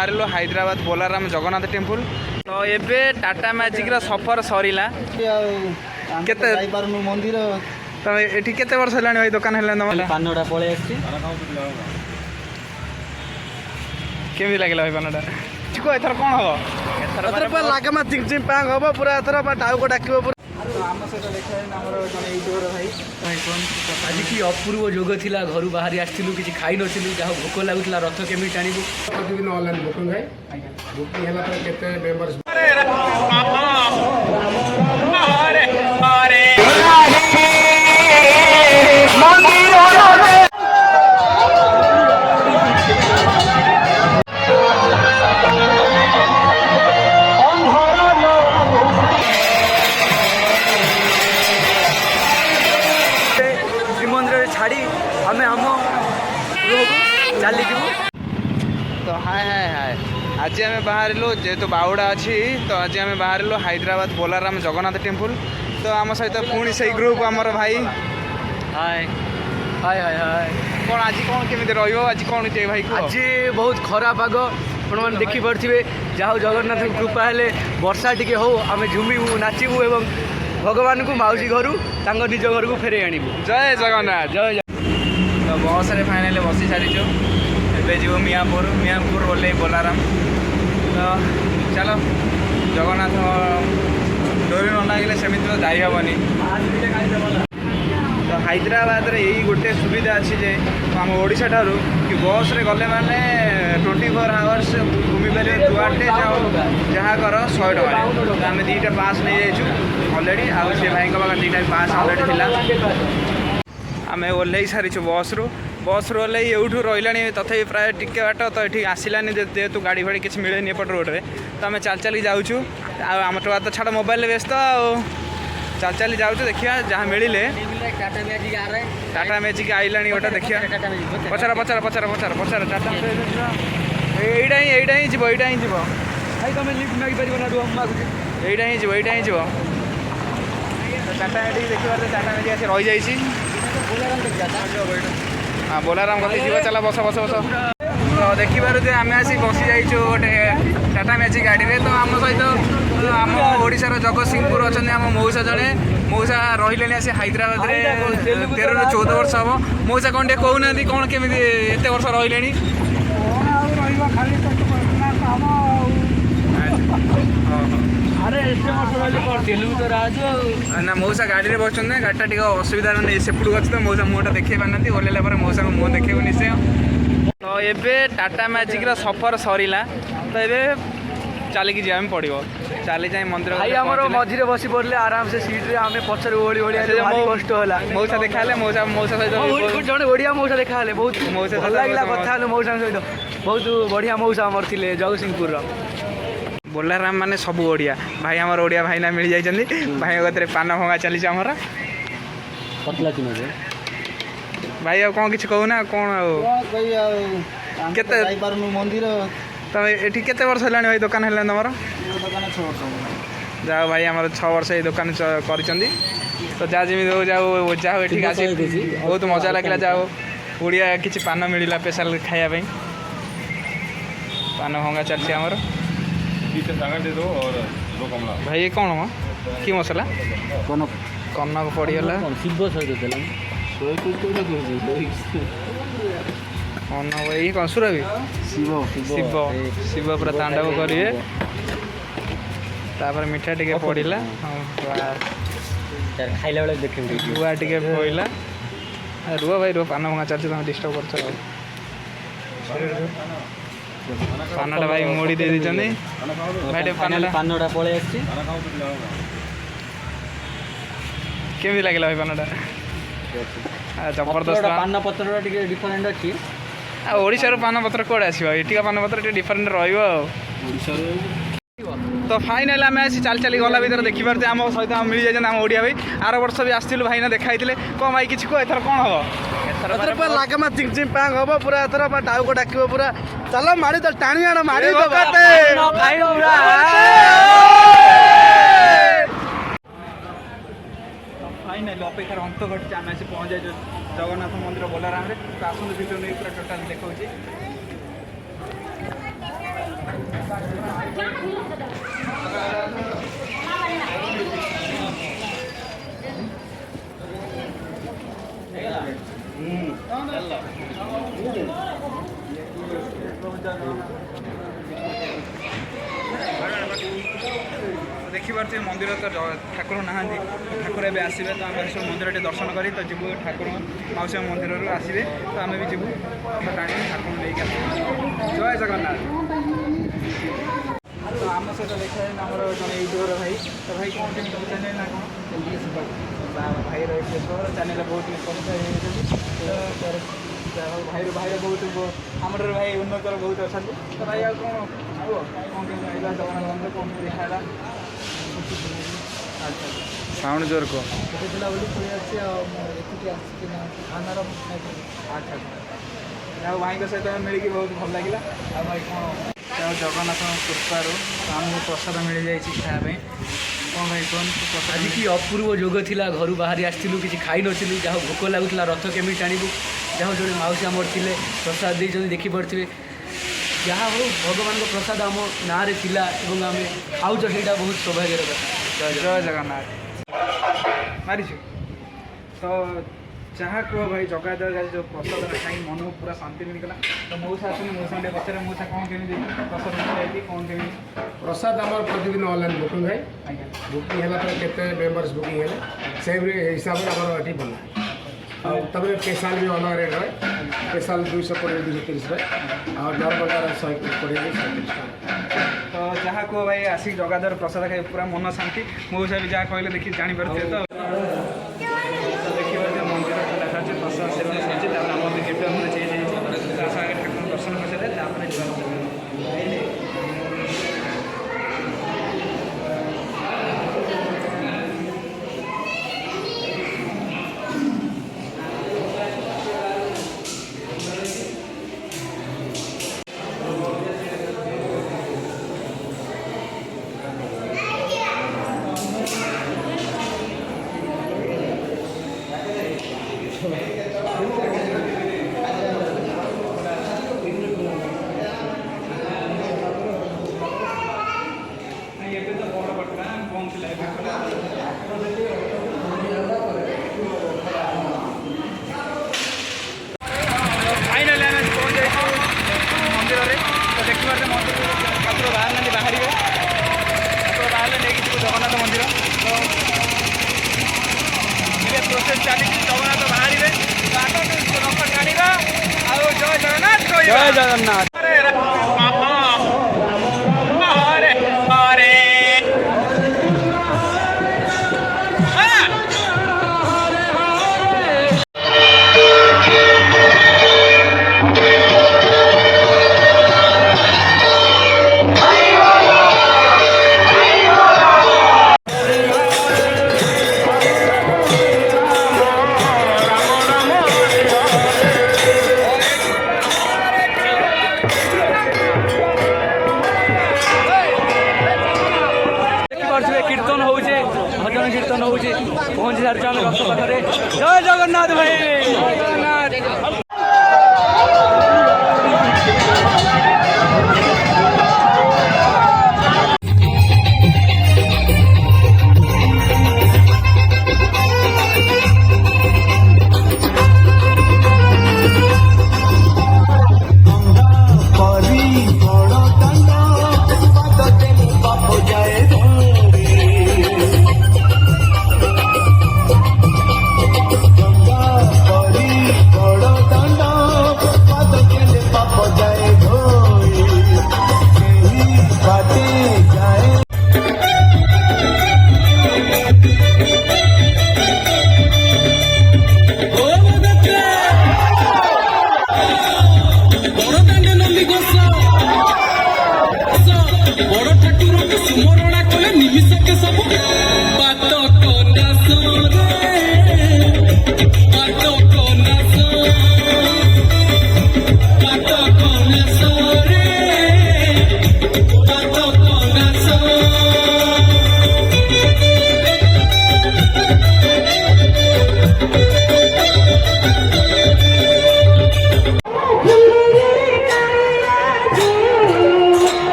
बाहर हैदराबाद बोलाराम जगन्नाथ टेम्पल। तो ये टाटा मैजिक सफर सरला मंदिर तो ये केते वर्ष है भाई दुकान है पानटा पलि केमी लगे भाई पानटा एथर कौन हम एथर लागमा चिंग चिंग पांग हम पूरा एथर टाउको डाक आम सहित देखा यूट्यूबर भाई आज कि अपूर्व जोग थिला घर बाहरी आसलु कि खाई नथिलु जहाँ भोक लगुला रथ केमी टाणीबू प्रतिदिन ऑनलाइन बुकिंग है बुकिंग है पर केते मेंबर्स चली तो हाय हाय हाय आज आम बाहर जेहेतु बाउड़ा अच्छी तो आज आम बाहर हैदराबाद बोलाराम जगन्नाथ टेम्पल। तो आम सहित पुणी से ग्रुप आमर भाई हाय हाय हाय हाय कौन आज कौन केमी रज कौन भाई आज बहुत खरा पाग आपने देखिपे जहाँ जगन्नाथ कृपा हेले वर्षा टी हो आम झुमू नाचबू एवं भगवान को माउसी घर निज घर को फेरे आणबू। जय जगन्नाथ जय जय। तो बस रे फाइनाल बसी सारीचु ए जीव मियापुर ओल्ले बोलाराम। तो चलो जगन्नाथ डोरी न लगे सेमती तो जाई हेनी। तो हैदराबाद रे यही गोटे सुविधा अच्छी जे आम ओडिशा ठारू कि बस रे गले माने 24 आवर्स घूमी पारे जुआडे जाओ जहाँ कर 100 टका। तो आम 2टा पास नहीं जाइए अलरेडी आउ से भाई पाखे 2टा पास अलरेडी थिला। आम ओल्ल सारीचु बस रू ओल्ल यूठू रहा तथापि प्राय टिके बाट तो ये आसलानी जेहेतु गाड़ी फाड़ी किसी मिले एपट रोड्रे तो आम चल चल जाऊँ आम तो छाड़ मोबाइल व्यस्त चल चल जाऊँ देखिए जहाँ मिले टाटा मैजिक आईला गोटे देखिए पचार पचार पचार पचार पचार टाटा यहीटा ही जीव यहीटा ही जीव यहीटा ही जीव यहीटा ही जीव टाटा मैजिक देखिए टाटा मैजिक आसी रही जाइए हाँ बोलाराम गति जीव चला बस बस बस। तो देखिए आम आसी बसी जाइए गोटे टाटा मैजिक गाड़ी में। तो आम सहित आम ओडिशार जगतसिंहपुर अच्छा आम मौसा जड़े मौसा रही आसी हैदराबाद में 13 ରୁ 14 वर्ष हम। मौसा कौन टे कहना कौन केमी एत वर्ष रही ना मौसा गाड़ी में बस गाड़ीटा टे असुविधा सेपटू अच्छे तो मौसा मुहटा देखी पार ओल्ला मौसा मुह देखो निश्चय। तो ये टाटा मैजिक सफर सरला तो ये चलिकी जावाई पड़ो चली जाए मंदिर भाई आम मझे बसी पड़े आराम से सीट्रे आम पचर ओढ़ी ओढ़िया कष्ट है मौसा देखा मौसा सहित जड़े बढ़िया मौसा देखा बहुत मौसा भल लगे कथा मौसा सहित बहुत बढ़िया मौसा आमर थे जगतसिंहपुर बोलाराम माने सब ओडिया भाई आमर ओडिया भाई ना मिल जाइए भाई गति पान भंगा चली आमर पतला चुन भाई आ कौन किसी कहूना कौन केते मंदिर तो ये केते वर्ष है भाई दुकान है तुम जाओ भाई आम 6 वर्ष ये दुकान कर तो जहाँ जमी जाओ जाओ ये आस बहुत मजा लगे जाओ ओडिया किसी पान मिलला स्पेशल खायापी पान भंगा चलती आमर भाई ये कौन हो कि मसला कनक पड़गला कनक ये कौन सुर भी शिव शिव शिव पूरा तांडव करेंगे तापर मिठा टे पड़ा खाइला बेले देखे गुआ टे पड़ा रुह भाई रुह पान भंगा चलती तुम डिस्टर्ब कर पानटा भाई मोड़ी दे दी भाई पानटा पलि केमी लगे भाई पानटा जबरदस्त पान पत्र डिफरेंट अच्छी ओडिशार पान पत्र कौड़े आसो ये पान पत्र डिफरेंट रही। तो फाइनाल आम आसी चल चली गला भर देखिपारे आम सहित मिल जाए आम ओडिया भाई आर वर्ष भी आसलु भाई ना देखाई कौन भाई किसी कह एथर कौन हम लागमा चिंग चिंग पांग हम पूरा एथर टाउको डाक पूरा चल माड़ी टाणी आण माड़ी फाइनाल अपेक्षार अंत घटी आम आसी पहुँच जाए जगन्नाथ मंदिर बोलाराम तो आसନ୍ତୁ वीडियो नहीं पूरा टोटाल देखा देखिपे मंदिर तो ठाकुर ना ठाकुर एवं आसवे तो आम सब मंदिर दर्शन करी तो जीव ठाकुर मौसी मंदिर आसवे तो आम भी जीवु टाणी ठाकुर लेकिन जय जगन्नाथ। तो आम सहित देखा आम जन यूट्यूबर भाई तो भाई कौन केमी चैनल ना कौन भाई रही चैनल बहुत भाई भाई बहुत आम भाई उन्नत बहुत अच्छा तो भाई आ कौन कौन केमी जगन्नाथ मंदिर कौन देखा साउंड जोर को अच्छा भाई सहित मिली बहुत भल लगे भाई कौन जगन्नाथ कृपारू आमको प्रसाद मिल जाए खायापी कौन भाई कौन आज कि अपूर्व जोग थिला घर बाहरी आसलु कि खाई नथिलु जहाँ भोक लगुला रथ केमी टाणु जहाँ जो मौसी आमर थे प्रसाद देते देखिपे जहाँ हो भगवान प्रसाद आम ना थिला आम खाऊच से बहुत सौभाग्यर कथा। जय जगन्नाथ मारिछु तो जहाँ कह भाई जगह जो प्रसाद खाई मन को पूरा शांति मिलगला तो मौसा आसनी मौसा पचारे मौसा कौन केमी प्रसाद मिल कौन केमी प्रसाद आम प्रतिदिन ऑनलाइन बुकिंग है बुकिंग है केते मेंबर्स बुकिंग है से हिसाब से आम ये बना तब स्पेशल भी अलग रेट है स्पेशल 220 230 और नॉर्मल 120 130 तो जहाँ कह भाई आसिक जगाधर प्रसाद खाई पूरा मन शांति मौसा भी जहाँ कहले देखिए जापर तो देखिए मंदिर लिखा प्रसाद सेवन सर आम गेट चेंज ठाकुर दर्शन कर फाइनाली आम पहुँच जाइए मंदिर में तो देखिए मंदिर ठाकुर बाहर बाहर ठाकुर बाहर नहीं जगन्नाथ मंदिर तो ये प्रोसेस चली जगन्नाथ बाहर रथ टाणा आउ जय जगन्नाथ जय जगन्नाथ। कीर्तन हो भजन कीर्तन हो पहुँची सारी आम रथ पाखे जय जगन्नाथ भाई जय जगन्नाथ।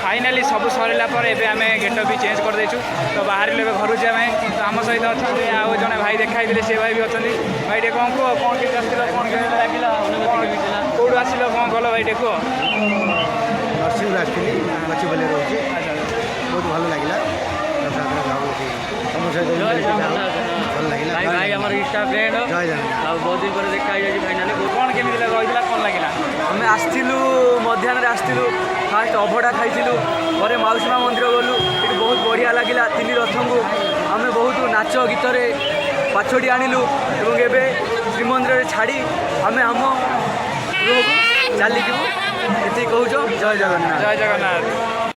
फाइनाली सब सरला पर एबे आमे गेटअप भी चेंज कर देछु तो बाहर लेबे घर जे आमे तो आम सहित अछंती आ जने भाई देखाई दिले से भाई भी अछंती भाई देखो को कोन के आस्तिला कोन के लागिला कोड आसिलो कोन गलो भाई देखो नरसिंह आसली बच्चे बोले रोचे बहुत भल लगे भल लगे भाई हमारे इंस्टा फ्रेंड जय जगन्नाथ बहुत दिन पर देखा फाइनाली कोन केमिति रहिला कोन लागिला आम आसलु मध्याह्न आसलु फास्ट अभड़ा खाइलु पर माउसीमा मंदिर गलु ये बहुत बढ़िया लगे 3 रथ को आम बहुत नाच गीत पाछड़ी आणिलु एवं एबे श्रीमंदिर छाड़ी आम आम चली ये कहूँ जय जगन्नाथ जय जगन्नाथ।